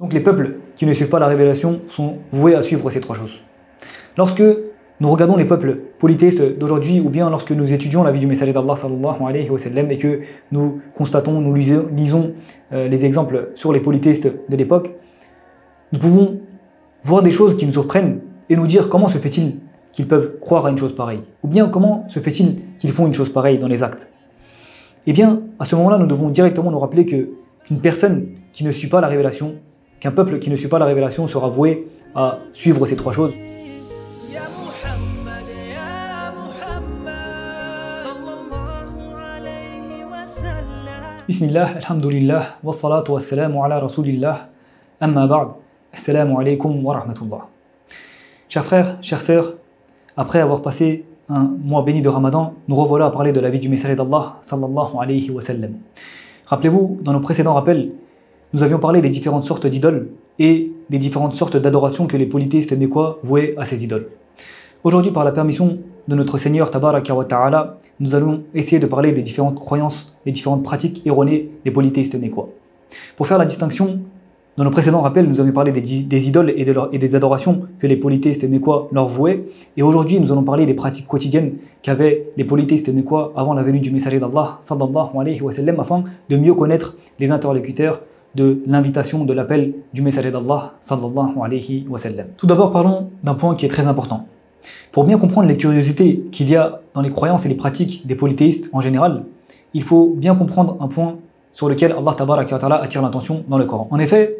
Donc les peuples qui ne suivent pas la révélation sont voués à suivre ces trois choses. Lorsque nous regardons les peuples polythéistes d'aujourd'hui, ou bien lorsque nous étudions la vie du messager d'Allah sallallahu alayhi wa sallam et que nous constatons, nous lisons les exemples sur les polythéistes de l'époque, nous pouvons voir des choses qui nous surprennent et nous dire comment se fait-il qu'ils peuvent croire à une chose pareille, ou bien comment se fait-il qu'ils font une chose pareille dans les actes. Eh bien, à ce moment-là, nous devons directement nous rappeler qu'une personne qui ne suit pas la révélation, qu'un peuple qui ne suit pas la révélation sera voué à suivre ces trois choses. Bismillah, alhamdulillah, wa salatu wa salamu ala rasulillah, amma ba'd, assalamu alaikum wa rahmatullah. Chers frères, chères sœurs, après avoir passé un mois béni de Ramadan, nous revoilà à parler de la vie du messager d'Allah sallallahu alayhi wa sallam. Rappelez-vous, dans nos précédents rappels, nous avions parlé des différentes sortes d'idoles et des différentes sortes d'adorations que les polythéistes mécois vouaient à ces idoles. Aujourd'hui, par la permission de notre Seigneur Tabaraka wa Ta'ala, nous allons essayer de parler des différentes croyances, des différentes pratiques erronées des polythéistes mécois. Pour faire la distinction, dans nos précédents rappels, nous avions parlé des idoles et des adorations que les polythéistes mécois leur vouaient. Et aujourd'hui, nous allons parler des pratiques quotidiennes qu'avaient les polythéistes mécois avant la venue du messager d'Allah, sallallahu alayhi wa sallam, afin de mieux connaître les interlocuteurs de l'invitation, de l'appel du messager d'Allah, sallallahu alayhi wa sallam. Tout d'abord, parlons d'un point qui est très important. Pour bien comprendre les curiosités qu'il y a dans les croyances et les pratiques des polythéistes en général, il faut bien comprendre un point sur lequel Allah Tabaraka wa Ta'ala attire l'attention dans le Coran. En effet,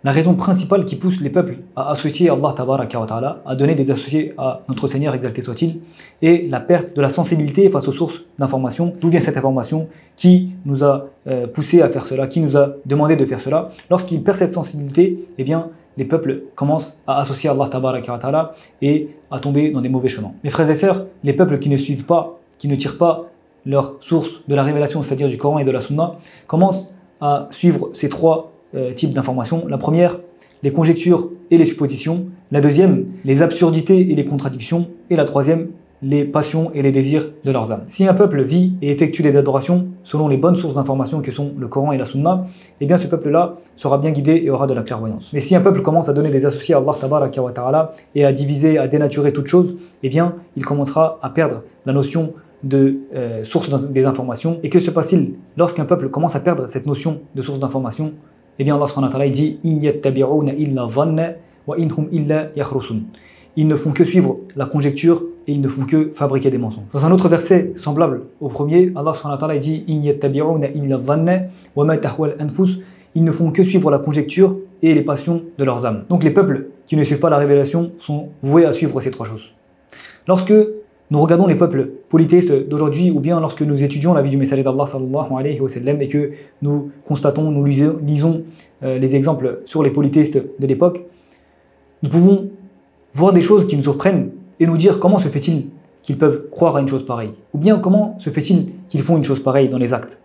la raison principale qui pousse les peuples à associer Allah Tabaraka wa Ta'ala, à donner des associés à notre Seigneur exalté soit-il, est la perte de la sensibilité face aux sources d'information. D'où vient cette information? Qui nous a poussé à faire cela? Qui nous a demandé de faire cela? Lorsqu'ils perdent cette sensibilité, eh bien, les peuples commencent à associer Allah Tabaraka wa Ta'ala et à tomber dans des mauvais chemins. Mes frères et sœurs, les peuples qui ne suivent pas, qui ne tirent pas leur source de la révélation, c'est-à-dire du Coran et de la Sunna, commencent à suivre ces trois types d'informations. La première, les conjectures et les suppositions. La deuxième, les absurdités et les contradictions. Et la troisième, les passions et les désirs de leurs âmes. Si un peuple vit et effectue des adorations selon les bonnes sources d'information que sont le Coran et la Sunna, eh bien ce peuple-là sera bien guidé et aura de la clairvoyance. Mais si un peuple commence à donner des associés à Allah Tabaraka wa Ta'ala et à diviser, à dénaturer toute chose, eh bien il commencera à perdre la notion de source des informations. Et que se passe-t-il lorsqu'un peuple commence à perdre cette notion de source d'information? Eh bien Allah subhanahu wa ta'ala dit « In yattabi'una illa dhanna wa in hum illa yakhrusun » Ils ne font que suivre la conjecture et ils ne font que fabriquer des mensonges. Dans un autre verset semblable au premier, Allah subhanahu wa ta'ala dit « In yattabi'una illa dhanna wa ma tahwa al-anfus » Ils ne font que suivre la conjecture et les passions de leurs âmes. Donc les peuples qui ne suivent pas la révélation sont voués à suivre ces trois choses. Lorsque nous regardons les peuples polythéistes d'aujourd'hui, ou bien lorsque nous étudions la vie du messager d'Allah sallallahu alayhi wa sallam et que nous constatons, nous lisons les exemples sur les polythéistes de l'époque, nous pouvons voir des choses qui nous surprennent et nous dire comment se fait-il qu'ils peuvent croire à une chose pareille, ou bien comment se fait-il qu'ils font une chose pareille dans les actes.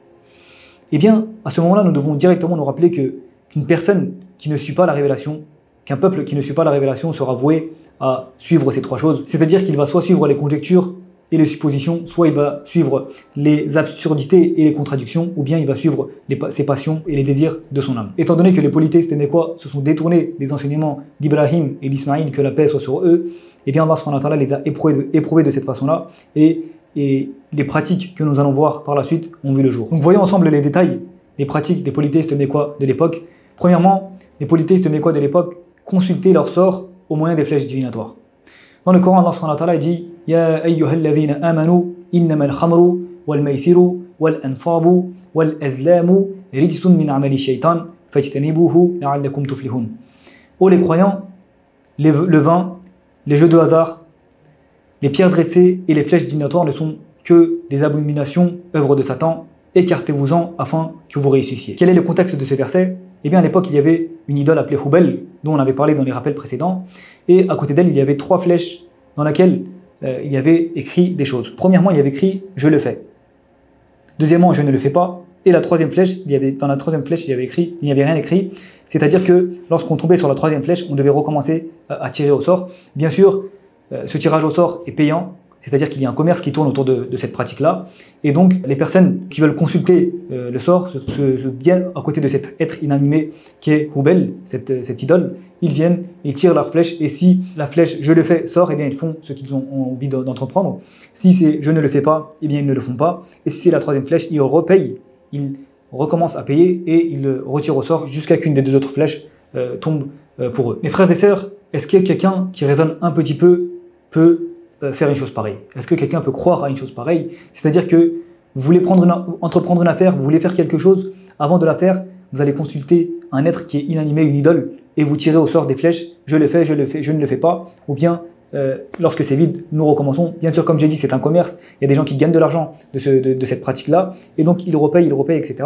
Eh bien, à ce moment-là, nous devons directement nous rappeler qu'une personne qui ne suit pas la révélation, qu'un peuple qui ne suit pas la révélation sera voué à suivre ces trois choses. C'est-à-dire qu'il va soit suivre les conjectures et les suppositions, soit il va suivre les absurdités et les contradictions, ou bien il va suivre ses passions et les désirs de son âme. Étant donné que les polythéistes mécois se sont détournés des enseignements d'Ibrahim et d'Ismaïl, que la paix soit sur eux, et bien Allah subhanahu wa ta'ala les a éprouvés de cette façon-là, et les pratiques que nous allons voir par la suite ont vu le jour. Donc voyons ensemble les détails des pratiques des polythéistes mécois de l'époque. Premièrement, les polythéistes mécois de l'époque consultaient leur sort au moyen des flèches divinatoires. Dans le Coran, Allah subhanahu wa ta'ala dit « Ya ayyuhalladhina amanu innama al-khamru wal-maysiru wal-ansabu wal-azlamu rijsun min amali shaytan fajtanibuhu la'allakum tuflihun » Ô les croyants, le vin, les jeux de hasard, les pierres dressées et les flèches divinatoires ne sont que des abominations, œuvres de Satan. Écartez-vous-en afin que vous réussissiez. Quel est le contexte de ce verset? Eh bien à l'époque il y avait une idole appelée Hubal, dont on avait parlé dans les rappels précédents, et à côté d'elle il y avait trois flèches dans lesquelles il y avait écrit des choses. Premièrement il y avait écrit « je le fais ». Deuxièmement « je ne le fais pas ». Et la troisième flèche, dans la troisième flèche il n'y avait rien écrit, c'est-à-dire que lorsqu'on tombait sur la troisième flèche, on devait recommencer à tirer au sort. Bien sûr, ce tirage au sort est payant, c'est-à-dire qu'il y a un commerce qui tourne autour de cette pratique-là. Et donc, les personnes qui veulent consulter le sort se viennent à côté de cet être inanimé qui est Hubal, cette idole. Ils viennent, ils tirent leur flèche, et si la flèche je le fais sort, eh bien ils font ce qu'ils ont envie d'entreprendre. Si c'est je ne le fais pas, eh bien ils ne le font pas. Et si c'est la troisième flèche, ils repayent, ils recommencent à payer et ils le retirent au sort jusqu'à qu'une des deux autres flèches tombe pour eux. Mes frères et sœurs, est-ce que quelqu'un qui raisonne un petit peu peut faire une chose pareille? Est-ce que quelqu'un peut croire à une chose pareille? C'est-à-dire que vous voulez entreprendre une affaire, vous voulez faire quelque chose, avant de la faire, vous allez consulter un être qui est inanimé, une idole, et vous tirez au sort des flèches, je le fais, je ne le fais pas, ou bien lorsque c'est vide, nous recommençons. Bien sûr, comme j'ai dit, c'est un commerce, il y a des gens qui gagnent de l'argent de cette pratique-là, et donc ils repayent, etc.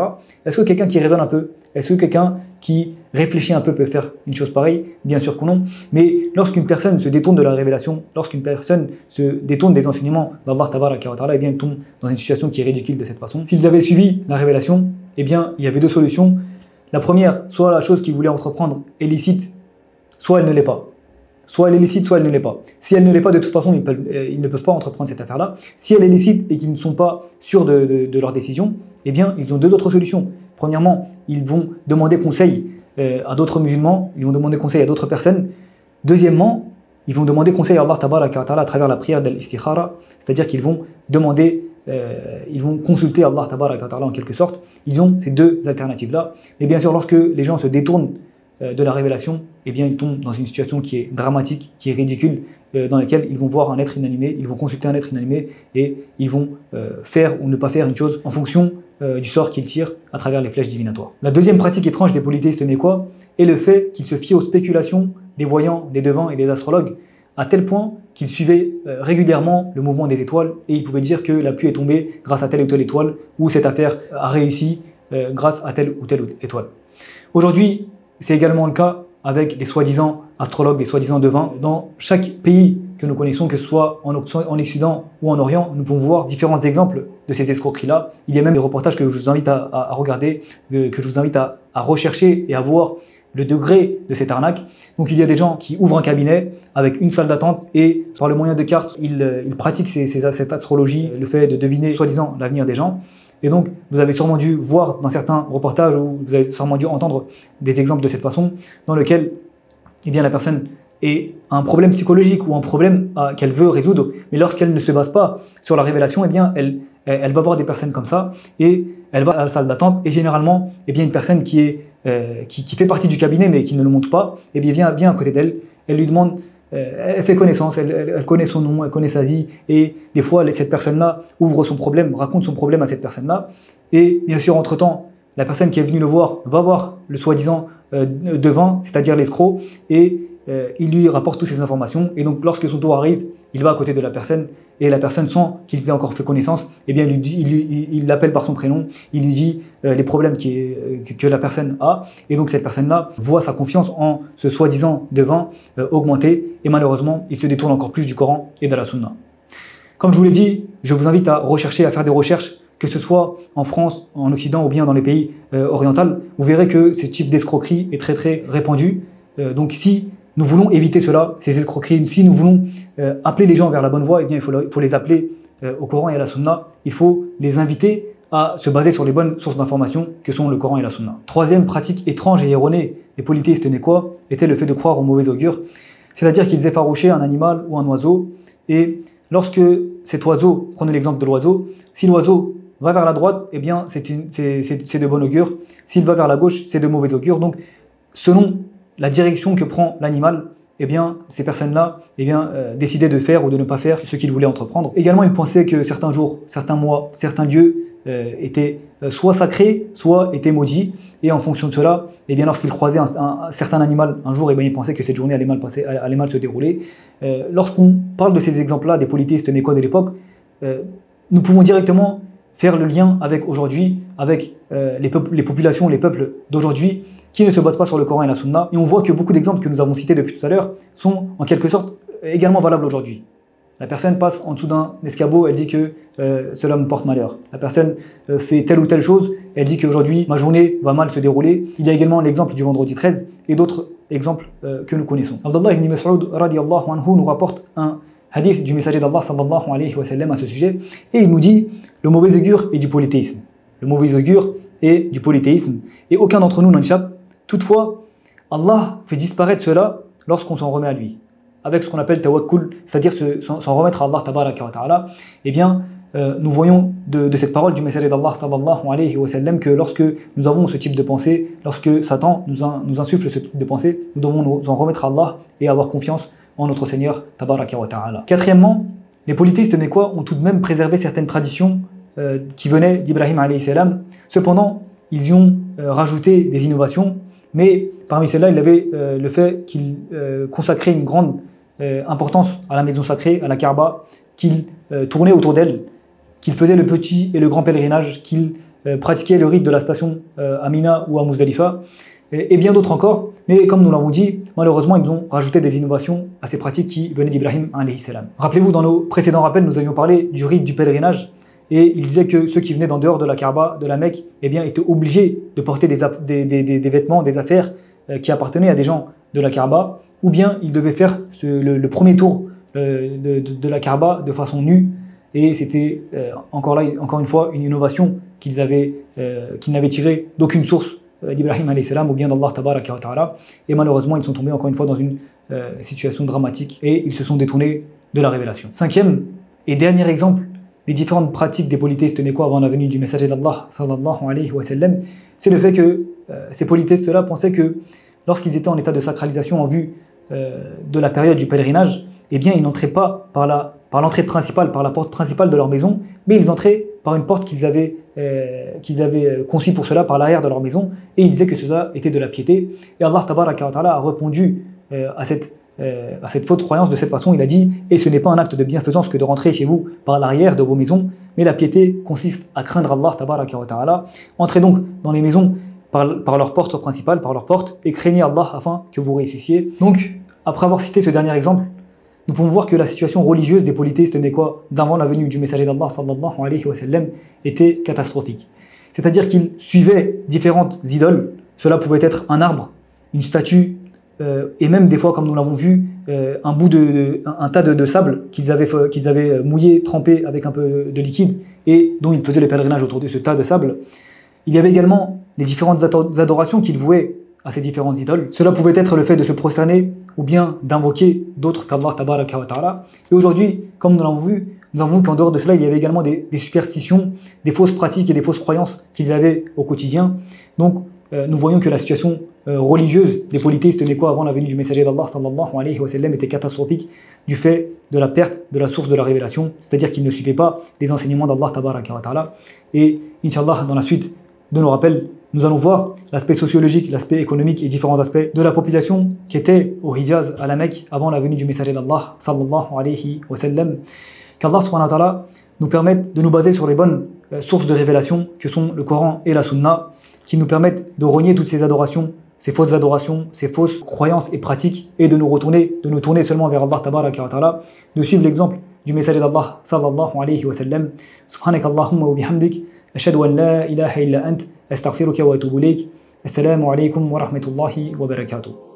Est-ce que quelqu'un qui raisonne un peu, est-ce que quelqu'un qui réfléchit un peu peut faire une chose pareille? Bien sûr que non. Mais lorsqu'une personne se détourne de la révélation, lorsqu'une personne se détourne des enseignements d'Allah Tabaraka wa Ta'ala, eh bien, il tombe dans une situation qui est ridicule de cette façon. S'ils avaient suivi la révélation, eh bien, il y avait deux solutions. La première, soit la chose qu'ils voulaient entreprendre est licite, soit elle ne l'est pas. Soit elle est licite, soit elle ne l'est pas. Si elle ne l'est pas, de toute façon, ils ne peuvent pas entreprendre cette affaire-là. Si elle est licite et qu'ils ne sont pas sûrs de leur décision, eh bien, ils ont deux autres solutions. Premièrement, ils vont demander conseil à d'autres musulmans, ils vont demander conseil à d'autres personnes. Deuxièmement, ils vont demander conseil à Allah Tabaraka wa Ta'ala à travers la prière d'al-istikhara, c'est-à-dire qu'ils vont demander, ils vont consulter Allah Tabaraka wa Ta'ala en quelque sorte. Ils ont ces deux alternatives-là. Mais bien sûr, lorsque les gens se détournent de la révélation, eh bien, ils tombent dans une situation qui est dramatique, qui est ridicule, dans laquelle ils vont voir un être inanimé, ils vont consulter un être inanimé et ils vont faire ou ne pas faire une chose en fonction du sort qu'ils tirent à travers les flèches divinatoires. La deuxième pratique étrange des polythéistes mécois est le fait qu'ils se fient aux spéculations des voyants, des devins et des astrologues, à tel point qu'ils suivaient régulièrement le mouvement des étoiles et ils pouvaient dire que la pluie est tombée grâce à telle ou telle étoile ou cette affaire a réussi grâce à telle ou telle étoile. Aujourd'hui, c'est également le cas avec les soi-disant astrologues, les soi-disant devins. Dans chaque pays que nous connaissons, que ce soit en Occident ou en Orient, nous pouvons voir différents exemples de ces escroqueries-là. Il y a même des reportages que je vous invite à regarder, que je vous invite à rechercher et à voir le degré de cette arnaque. Donc il y a des gens qui ouvrent un cabinet avec une salle d'attente et par le moyen de cartes, ils pratiquent cette astrologie, le fait de deviner soi-disant l'avenir des gens. Et donc, vous avez sûrement dû voir dans certains reportages ou vous avez sûrement dû entendre des exemples de cette façon, dans lequel eh bien, la personne a un problème psychologique ou un problème qu'elle veut résoudre, mais lorsqu'elle ne se base pas sur la révélation, eh bien, elle va voir des personnes comme ça et elle va à la salle d'attente. Et généralement, eh bien, une personne qui fait partie du cabinet mais qui ne le montre pas, eh bien, vient à côté d'elle, elle lui demande. Elle fait connaissance, elle connaît son nom, elle connaît sa vie et des fois cette personne-là ouvre son problème, raconte son problème à cette personne-là et bien sûr entre-temps la personne qui est venue le voir va voir le soi-disant devin, c'est-à-dire l'escroc et il lui rapporte toutes ces informations et donc lorsque son tour arrive, il va à côté de la personne et la personne sans qu'il ait encore fait connaissance, eh bien il l'appelle par son prénom, il lui dit les problèmes que la personne a et donc cette personne-là voit sa confiance en ce soi-disant devin augmenter et malheureusement il se détourne encore plus du Coran et de la Sunna. Comme je vous l'ai dit, je vous invite à rechercher, à faire des recherches, que ce soit en France, en Occident ou bien dans les pays orientaux. Vous verrez que ce type d'escroquerie est très très répandu. Donc si nous voulons éviter cela, ces escroqueries, si nous voulons appeler les gens vers la bonne voie, eh bien, il faut les appeler au Coran et à la Sunna. Il faut les inviter à se baser sur les bonnes sources d'information que sont le Coran et la Sunna. Troisième pratique étrange et erronée des polythéistes mécois était le fait de croire au mauvais augure, c'est-à-dire qu'ils effarouchaient un animal ou un oiseau et lorsque cet oiseau, prenez l'exemple de l'oiseau, si l'oiseau va vers la droite, eh bien c'est de bon augure. S'il va vers la gauche, c'est de mauvais augure. Donc, selon la direction que prend l'animal, eh bien, ces personnes-là décidaient de faire ou de ne pas faire ce qu'ils voulaient entreprendre. Également, ils pensaient que certains jours, certains mois, certains lieux étaient soit sacrés, soit étaient maudits. Et en fonction de cela, eh bien, lorsqu'ils croisaient un certain animal un jour, eh bien, ils pensaient que cette journée allait mal se dérouler. Lorsqu'on parle de ces exemples-là, des polythéistes mécois de l'époque, nous pouvons directement faire le lien avec aujourd'hui, avec les populations, les peuples d'aujourd'hui, qui ne se basent pas sur le Coran et la Sunna. Et on voit que beaucoup d'exemples que nous avons cités depuis tout à l'heure sont en quelque sorte également valables aujourd'hui. La personne passe en dessous d'un escabeau, elle dit que cela me porte malheur. La personne fait telle ou telle chose, elle dit qu'aujourd'hui ma journée va mal se dérouler. Il y a également l'exemple du vendredi 13 et d'autres exemples que nous connaissons. Abdallah ibn Mas'ud radiyallahu anhu nous rapporte un hadith du messager d'Allah sallallahu alayhi wa sallam à ce sujet, et il nous dit le mauvais augure est du polythéisme. Le mauvais augure est du polythéisme, et aucun d'entre nous n'en échappe. Toutefois, Allah fait disparaître cela lorsqu'on s'en remet à lui, avec ce qu'on appelle tawakkul, c'est-à-dire s'en remettre à Allah tabaraka wa ta'ala. Eh bien, nous voyons de cette parole du messager d'Allah sallallahu alayhi wa sallam que lorsque nous avons ce type de pensée, lorsque Satan nous insuffle ce type de pensée, nous devons nous en remettre à Allah et avoir confiance en notre Seigneur tabaraka wa ta'ala. Quatrièmement, les polythéistes mécois ont tout de même préservé certaines traditions qui venaient d'Ibrahim alayhi salam. Cependant, ils y ont rajouté des innovations, mais parmi celles-là, il avait le fait qu'ils consacraient une grande importance à la maison sacrée, à la Kaaba, qu'ils tournaient autour d'elle, qu'ils faisaient le petit et le grand pèlerinage, qu'ils pratiquaient le rite de la station à Mina ou à Muzdalifa, et bien d'autres encore. Mais comme nous l'avons dit, malheureusement, ils ont rajouté des innovations à ces pratiques qui venaient d'Ibrahim alayhi salam. Rappelez-vous, dans nos précédents rappels, nous avions parlé du rite du pèlerinage, et il disait que ceux qui venaient d'en dehors de la Kaaba, de la Mecque, eh bien, étaient obligés de porter des vêtements, des affaires qui appartenaient à des gens de la Kaaba, ou bien ils devaient faire le premier tour de la Kaaba de façon nue, et c'était encore une fois une innovation qu'ils n'avaient tirée d'aucune source d'Ibrahim alayhi salam ou bien d'Allah tabaraka wa ta'ala, et malheureusement ils sont tombés encore une fois dans une situation dramatique et ils se sont détournés de la révélation. Cinquième et dernier exemple des différentes pratiques des polythéistes mécois avant la venue du messager d'Allah sallallahu alayhi wa sallam, c'est le fait que ces polythéistes-là pensaient que lorsqu'ils étaient en état de sacralisation en vue de la période du pèlerinage, eh bien ils n'entraient pas par l'entrée principale, par la porte principale de leur maison, mais ils entraient par une porte qu'ils avaient conçue pour cela, par l'arrière de leur maison, et ils disaient que cela était de la piété. Et Allah tabaraka wa ta'ala a répondu à cette fausse croyance de cette façon. Il a dit « Et ce n'est pas un acte de bienfaisance que de rentrer chez vous par l'arrière de vos maisons, mais la piété consiste à craindre Allah tabaraka wa ta'ala. Entrez donc dans les maisons par leur porte principale, par leur porte, et craignez Allah afin que vous réussissiez. » Donc, après avoir cité ce dernier exemple, nous pouvons voir que la situation religieuse des polythéistes mécois d'avant la venue du messager d'Allah sallallahu alayhi wa sallam était catastrophique. C'est-à-dire qu'ils suivaient différentes idoles. Cela pouvait être un arbre, une statue, et même des fois, comme nous l'avons vu, un tas de sable qu'ils avaient mouillé, trempé avec un peu de liquide, et dont ils faisaient le pèlerinage autour de ce tas de sable. Il y avait également les différentes adorations qu'ils vouaient à ces différentes idoles. Cela pouvait être le fait de se prosterner ou bien d'invoquer d'autres qu'Allah tabaraka wa ta'ala. Et aujourd'hui, comme nous l'avons vu qu'en dehors de cela, il y avait également des superstitions, des fausses pratiques et des fausses croyances qu'ils avaient au quotidien. Donc, nous voyons que la situation religieuse des polythéistes mécois avant la venue du messager d'Allah sallallahu alayhi wa sallam était catastrophique du fait de la perte de la source de la révélation, c'est-à-dire qu'ils ne suivaient pas les enseignements d'Allah tabaraka wa ta'ala. Et Inch'Allah, dans la suite de nos rappels, nous allons voir l'aspect sociologique, l'aspect économique et différents aspects de la population qui était au Hijaz, à la Mecque, avant la venue du messager d'Allah sallallahu alayhi wa sallam. Qu'Allah subhanahu wa ta'ala nous permette de nous baser sur les bonnes sources de révélation que sont le Coran et la Sunna, qui nous permettent de renier toutes ces adorations, ces fausses croyances et pratiques, et de nous tourner seulement vers Allah tabaraka wa ta'ala, de suivre l'exemple du messager d'Allah sallallahu alayhi wa sallam. Subhanakallahumma wa bihamdik, ashhadu an la ilaha illa ant, astaghfiruka wa atubu ilayk. Assalamu alaykum wa rahmatullahi wa barakatuh.